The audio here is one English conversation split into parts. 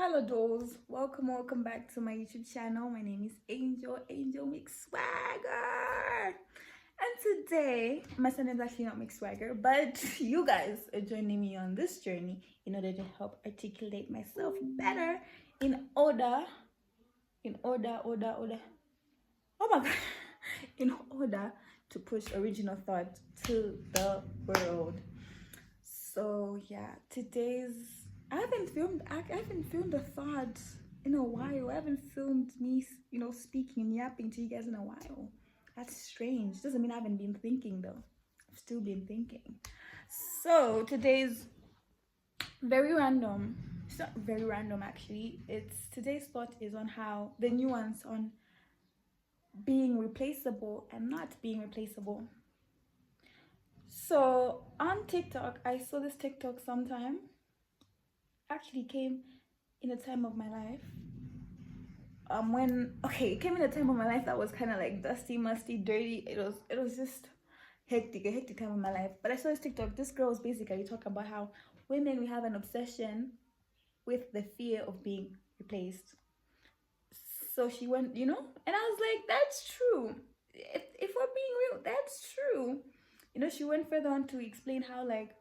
Hello dolls, welcome back to my YouTube channel. My name is Angel Mix Swagger, and today my son is actually not Mix Swagger, but you guys are joining me on this journey in order to help articulate myself better in order oh my god in order to push original thought to the world. So yeah, I haven't filmed a thought in a while. I haven't filmed me, speaking and yapping to you guys in a while. That's strange. Doesn't mean I haven't been thinking though. I've still been thinking. So today's very random. It's not very random actually. It's today's thought is on how the nuance on being replaceable and not being replaceable. So on TikTok, I saw this TikTok sometime. Actually came in a time of my life. It came in a time of my life that was kind of like dusty, musty, dirty. It was just a hectic time of my life. But I saw this TikTok. This girl was basically talking about how women, we have an obsession with the fear of being replaced. So she went, and I was like, that's true. If we're being real, that's true. She went further on to explain how like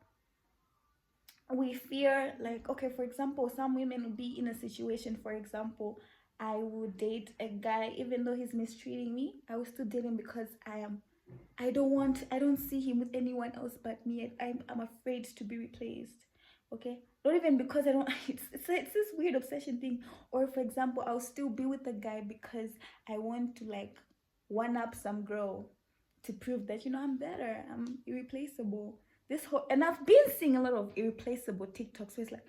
we fear, like, okay, for example, some women will be in a situation, for example, I would date a guy even though he's mistreating me. I will still date him because I don't see him with anyone else but me. I'm afraid to be replaced. Okay, not even because I don't it's this weird obsession thing. Or for example, I'll still be with the guy because I want to like one up some girl to prove that I'm better, I'm irreplaceable. This whole, and I've been seeing a lot of irreplaceable TikToks where it's like,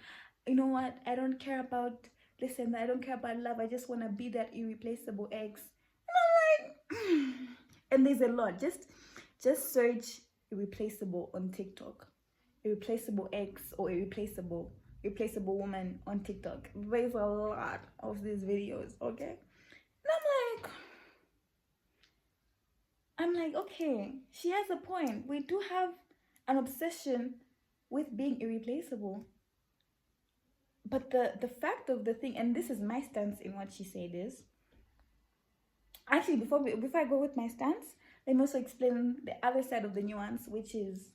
you know what, I don't care about, listen, I don't care about love, I just want to be that irreplaceable ex. And I'm like and there's a lot. Just search irreplaceable on TikTok, irreplaceable ex, or irreplaceable woman on TikTok. There's a lot of these videos, okay? And I'm like, okay, she has a point. We do have an obsession with being irreplaceable. But the fact of the thing, and this is my stance in what she said, is actually before I go with my stance, let me also explain the other side of the nuance, which is,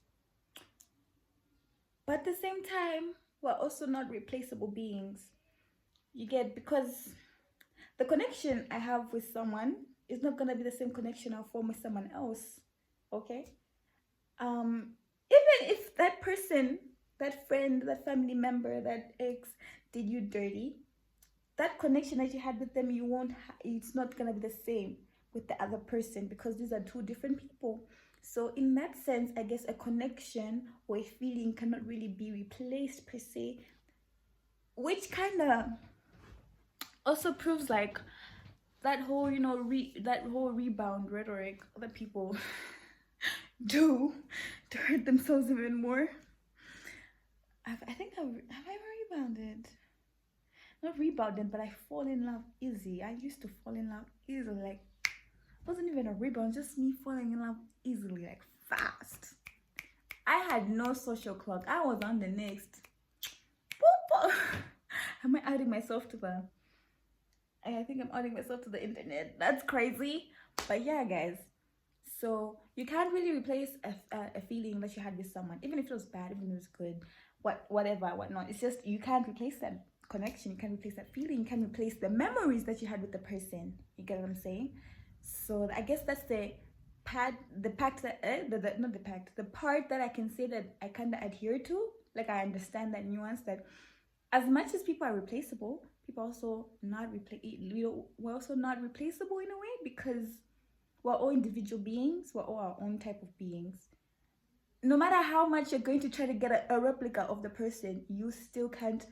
but at the same time, we're also not replaceable beings. You get, because the connection I have with someone is not gonna be the same connection I'll form with someone else. Okay? Even if that person, that friend, that family member, that ex did you dirty, that connection that you had with them, it's not gonna be the same with the other person, because these are two different people. So in that sense, I guess a connection or a feeling cannot really be replaced per se, which kind of also proves like that whole that whole rebound rhetoric that people do to hurt themselves even more. I think have I ever rebounded? Not rebounded, but I fall in love easy. I used to fall in love easily. Like, it wasn't even a rebound, just me falling in love easily, like fast. I had no social clock. I was on the next. Am I adding myself to the? I think I'm adding myself to the internet. That's crazy. But yeah, guys. So you can't really replace a feeling that you had with someone, even if it was bad, even if it was good, whatnot. It's just, you can't replace that connection. You can't replace that feeling. You can't replace the memories that you had with the person. You get what I'm saying? So I guess that's the part that the part that I can say that I kind of adhere to. Like, I understand that nuance, that as much as people are replaceable, people also not we're also not replaceable in a way, because we're all individual beings. We're all our own type of beings. No matter how much you're going to try to get a replica of the person, you still can't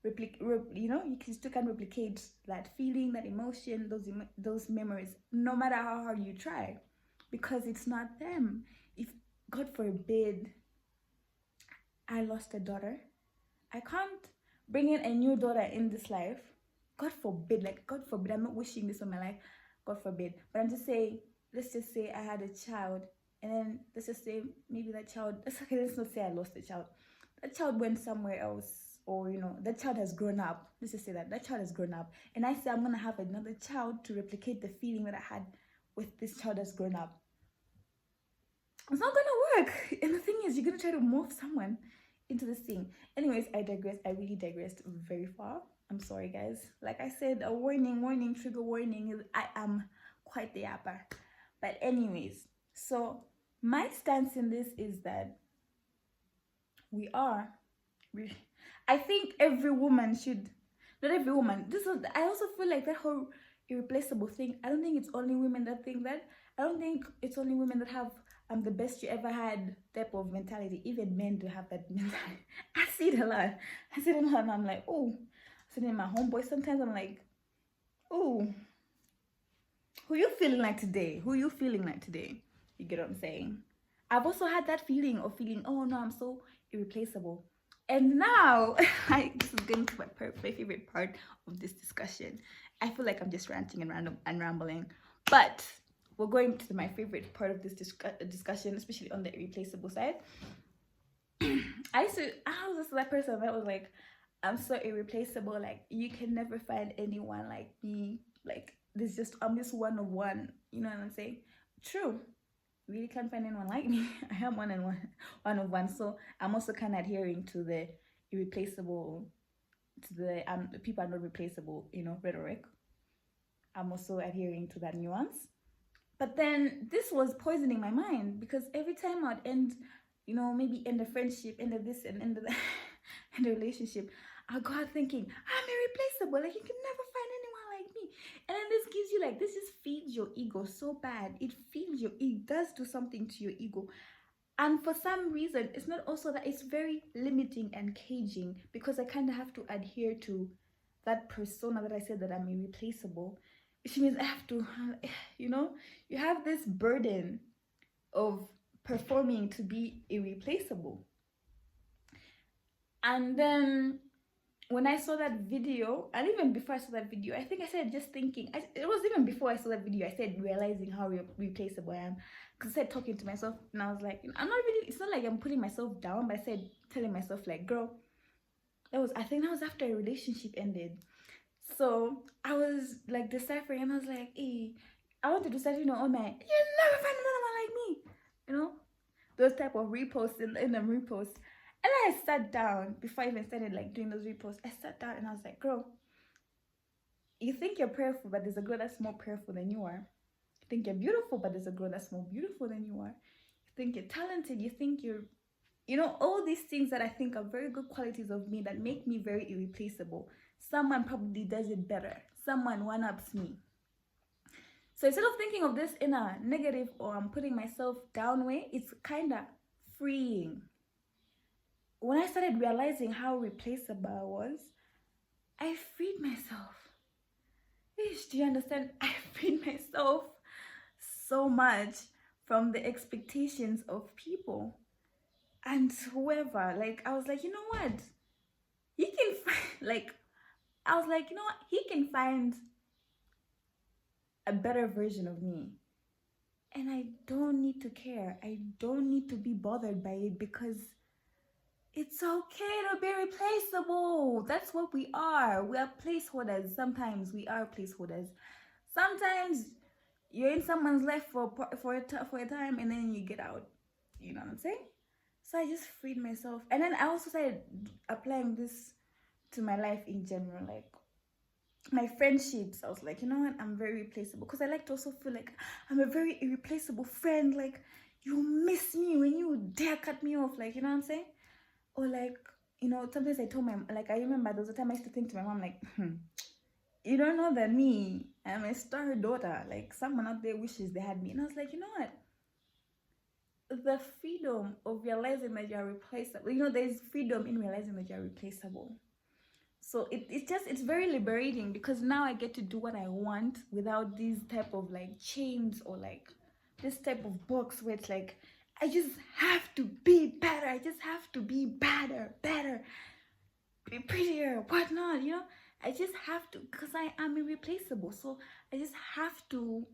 you still can't replicate that feeling, that emotion, those memories, no matter how hard you try, because it's not them. If, God forbid, I lost a daughter, I can't bring in a new daughter in this life. God forbid, like, God forbid, I'm not wishing this on my life, God forbid, but I'm just saying, let's just say I had a child, and then let's just say maybe that child, let's not say I lost a child, that child went somewhere else, or that child has grown up. Let's just say that child has grown up, and I say I'm gonna have another child to replicate the feeling that I had with this child that's grown up. It's not gonna work. And the thing is, you're gonna try to morph someone into this thing. Anyways, I digress. I really digressed very far. I'm sorry, guys. Like I said, a warning, trigger warning. I am quite the yapper. But anyways, so my stance in this is that we are. I think every woman should. Not every woman. I also feel like that whole irreplaceable thing. I don't think it's only women that think that. I don't think it's only women that have the best you ever had type of mentality. Even men do have that mentality. I see it a lot. I see it a lot, and I'm like, oh. Sitting in my homeboy, sometimes I'm like, oh, who you feeling like today? Who you feeling like today? You get what I'm saying? I've also had that feeling of oh no, I'm so irreplaceable. And now, this is going to my favorite part of this discussion. I feel like I'm just ranting and rambling, but we're going to my favorite part of this discussion, especially on the irreplaceable side. I was just that person that was like, I'm so irreplaceable. Like, you can never find anyone like me. Like, I'm just one of one. You know what I'm saying? True. Really can't find anyone like me. I am one of one. So I'm also kind of adhering to the irreplaceable, to the people are not replaceable, rhetoric. I'm also adhering to that nuance. But then this was poisoning my mind, because every time I'd end, maybe end a friendship, end of this and end of the, end a relationship, I go out thinking, I'm irreplaceable. Like, you can never find anyone like me. And then this gives you this just feeds your ego so bad. It does do something to your ego. And for some reason, it's not also that, it's very limiting and caging, because I kind of have to adhere to that persona that I said that I'm irreplaceable, which means I have to, you have this burden of performing to be irreplaceable. And then when I saw that video, and even before I saw that video, I think I said just thinking, it was even before I saw that video, I said realizing how replaceable I am. Because I said talking to myself, and I was like, I'm not really, it's not like I'm putting myself down, but I said telling myself like, girl, I think that was after a relationship ended. So I was like deciphering, and I was like, I want to decide, on my, you'll never find another one like me. Those type of reposts in them reposts. And I sat down before I even started doing those reposts. I sat down and I was like, girl, you think you're prayerful, but there's a girl that's more prayerful than you are. You think you're beautiful, but there's a girl that's more beautiful than you are. You think you're talented, you think you're, all these things that I think are very good qualities of me that make me very irreplaceable. Someone probably does it better. Someone one-ups me. So instead of thinking of this in a negative or I'm putting myself down way, it's kind of freeing. When I started realizing how replaceable I was, I freed myself. Do you understand? I freed myself so much from the expectations of people and whoever. I was like, you know what? He can find, I was like, you know what? He can find a better version of me. And I don't need to care. I don't need to be bothered by it, because it's okay to be replaceable. That's what we are. We are placeholders. Sometimes we are placeholders. Sometimes you're in someone's life for a time, and then you get out. You know what I'm saying? So I just freed myself. And then I also started applying this to my life in general. My friendships, I was like, you know what? I'm very replaceable, because I like to also feel like I'm a very irreplaceable friend. You miss me when you dare cut me off. You know what I'm saying? Or sometimes I told I remember there was a time I used to think to my mom, you don't know that me, I'm a star daughter. Someone out there wishes they had me. And I was like, you know what? The freedom of realizing that you're replaceable, there's freedom in realizing that you're replaceable. So it's very liberating, because now I get to do what I want without these type of chains, or this type of box where it's I just have to be better. I just have to be better, be prettier, whatnot, I just have to, because I am irreplaceable. So I just have to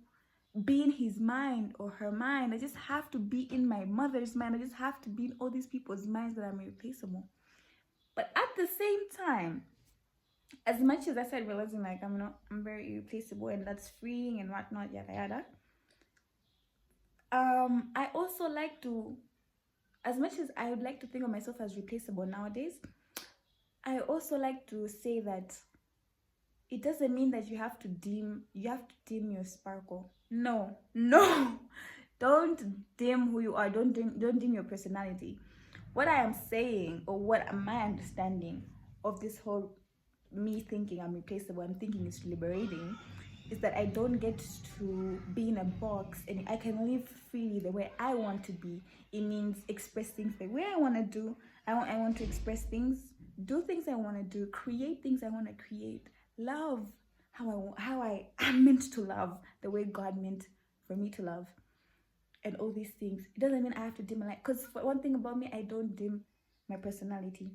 be in his mind or her mind. I just have to be in my mother's mind. I just have to be in all these people's minds that I'm irreplaceable. But at the same time, as much as I said realizing like I'm very irreplaceable and that's freeing and whatnot, yada yada. I also like to, as much as I would like to think of myself as replaceable nowadays, I also like to say that it doesn't mean that you have to dim your sparkle. No, no. Don't dim who you are. Don't dim your personality. What I am saying, or what my understanding of this whole me thinking I'm replaceable, I'm thinking it's liberating, is that I don't get to be in a box and I can live freely the way I want to be. It means express things the way I want to do. I want to express things, do things I want to do, create things I want to create, love how I am meant to love, the way God meant for me to love, and all these things. It doesn't mean I have to dim my light. Because for one thing about me, I don't dim my personality.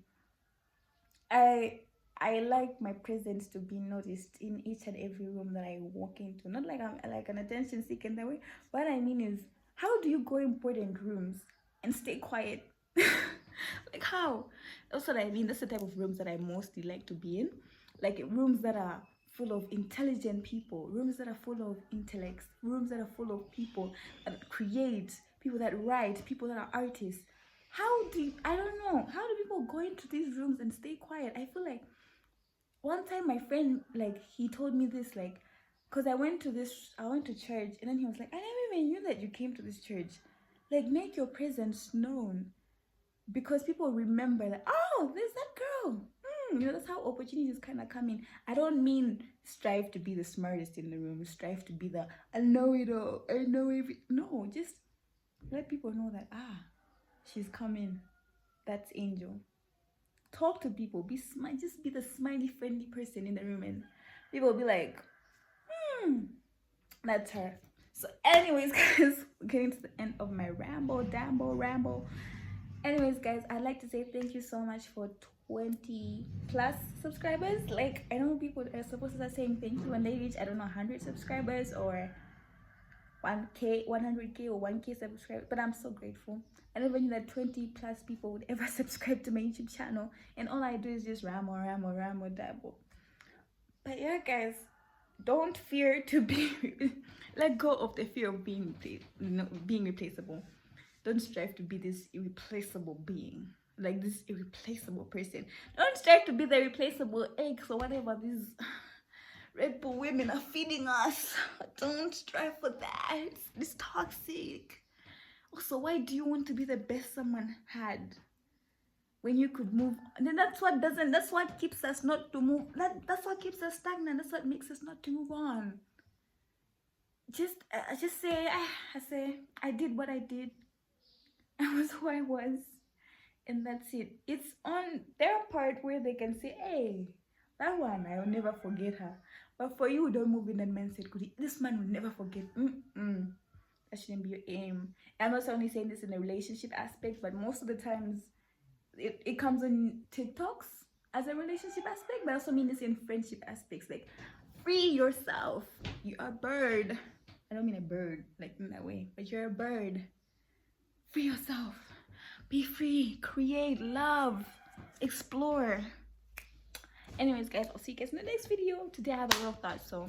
I like my presence to be noticed in each and every room that I walk into. Not like I'm like an attention seeker in that way. What I mean is, how do you go important rooms and stay quiet? Like how? That's what I mean. That's the type of rooms that I mostly like to be in. Like rooms that are full of intelligent people, rooms that are full of intellects, rooms that are full of people that create, people that write, people that are artists. I don't know, how do people go into these rooms and stay quiet? I feel like one time my friend, like, he told me this, like, because I went to church, and then he was like, I never even knew that you came to this church. Like, make your presence known, because people remember that, oh, there's that girl. That's how opportunities kind of come in. I don't mean strive to be the smartest in the room, strive to be the I know it all, I know every. No, just let people know that she's coming. That's Angel. Talk to people. Just be the smiley, friendly person in the room, and people will be like, that's her. So, anyways, guys, we're getting to the end of my ramble. Anyways, guys, I'd like to say thank you so much for 20 plus subscribers. Like, I know people are supposed to start saying thank you when they reach, I don't know, 100 subscribers or 1K, 100K or 1K subscribers, but I'm so grateful. I never knew that 20 plus people would ever subscribe to my YouTube channel, and all I do is just ramble, dabble. But yeah, guys, don't fear to be let go of the fear of being replaceable. Don't strive to be this irreplaceable being, like this irreplaceable person. Don't strive to be the replaceable eggs or whatever these Red Bull women are feeding us. Don't strive for that. It's toxic. Also, why do you want to be the best someone had when you could move? And then that's what keeps us not to move. That's what keeps us stagnant. That's what makes us not to move on. I say I did what I did. I was who I was, and that's it. It's on their part where they can say, hey, that one, I will never forget her. But for you, don't move in that mindset. This man will never forget. That shouldn't be your aim. I'm not only saying this in a relationship aspect, but most of the times it comes on TikToks as a relationship aspect, but I also mean this in friendship aspects. Like, free yourself. You are a bird. I don't mean a bird like in that way, but you're a bird. Free yourself. Be free. Create. Love. Explore. Anyways, guys, I'll see you guys in the next video. Today I have a real thought, so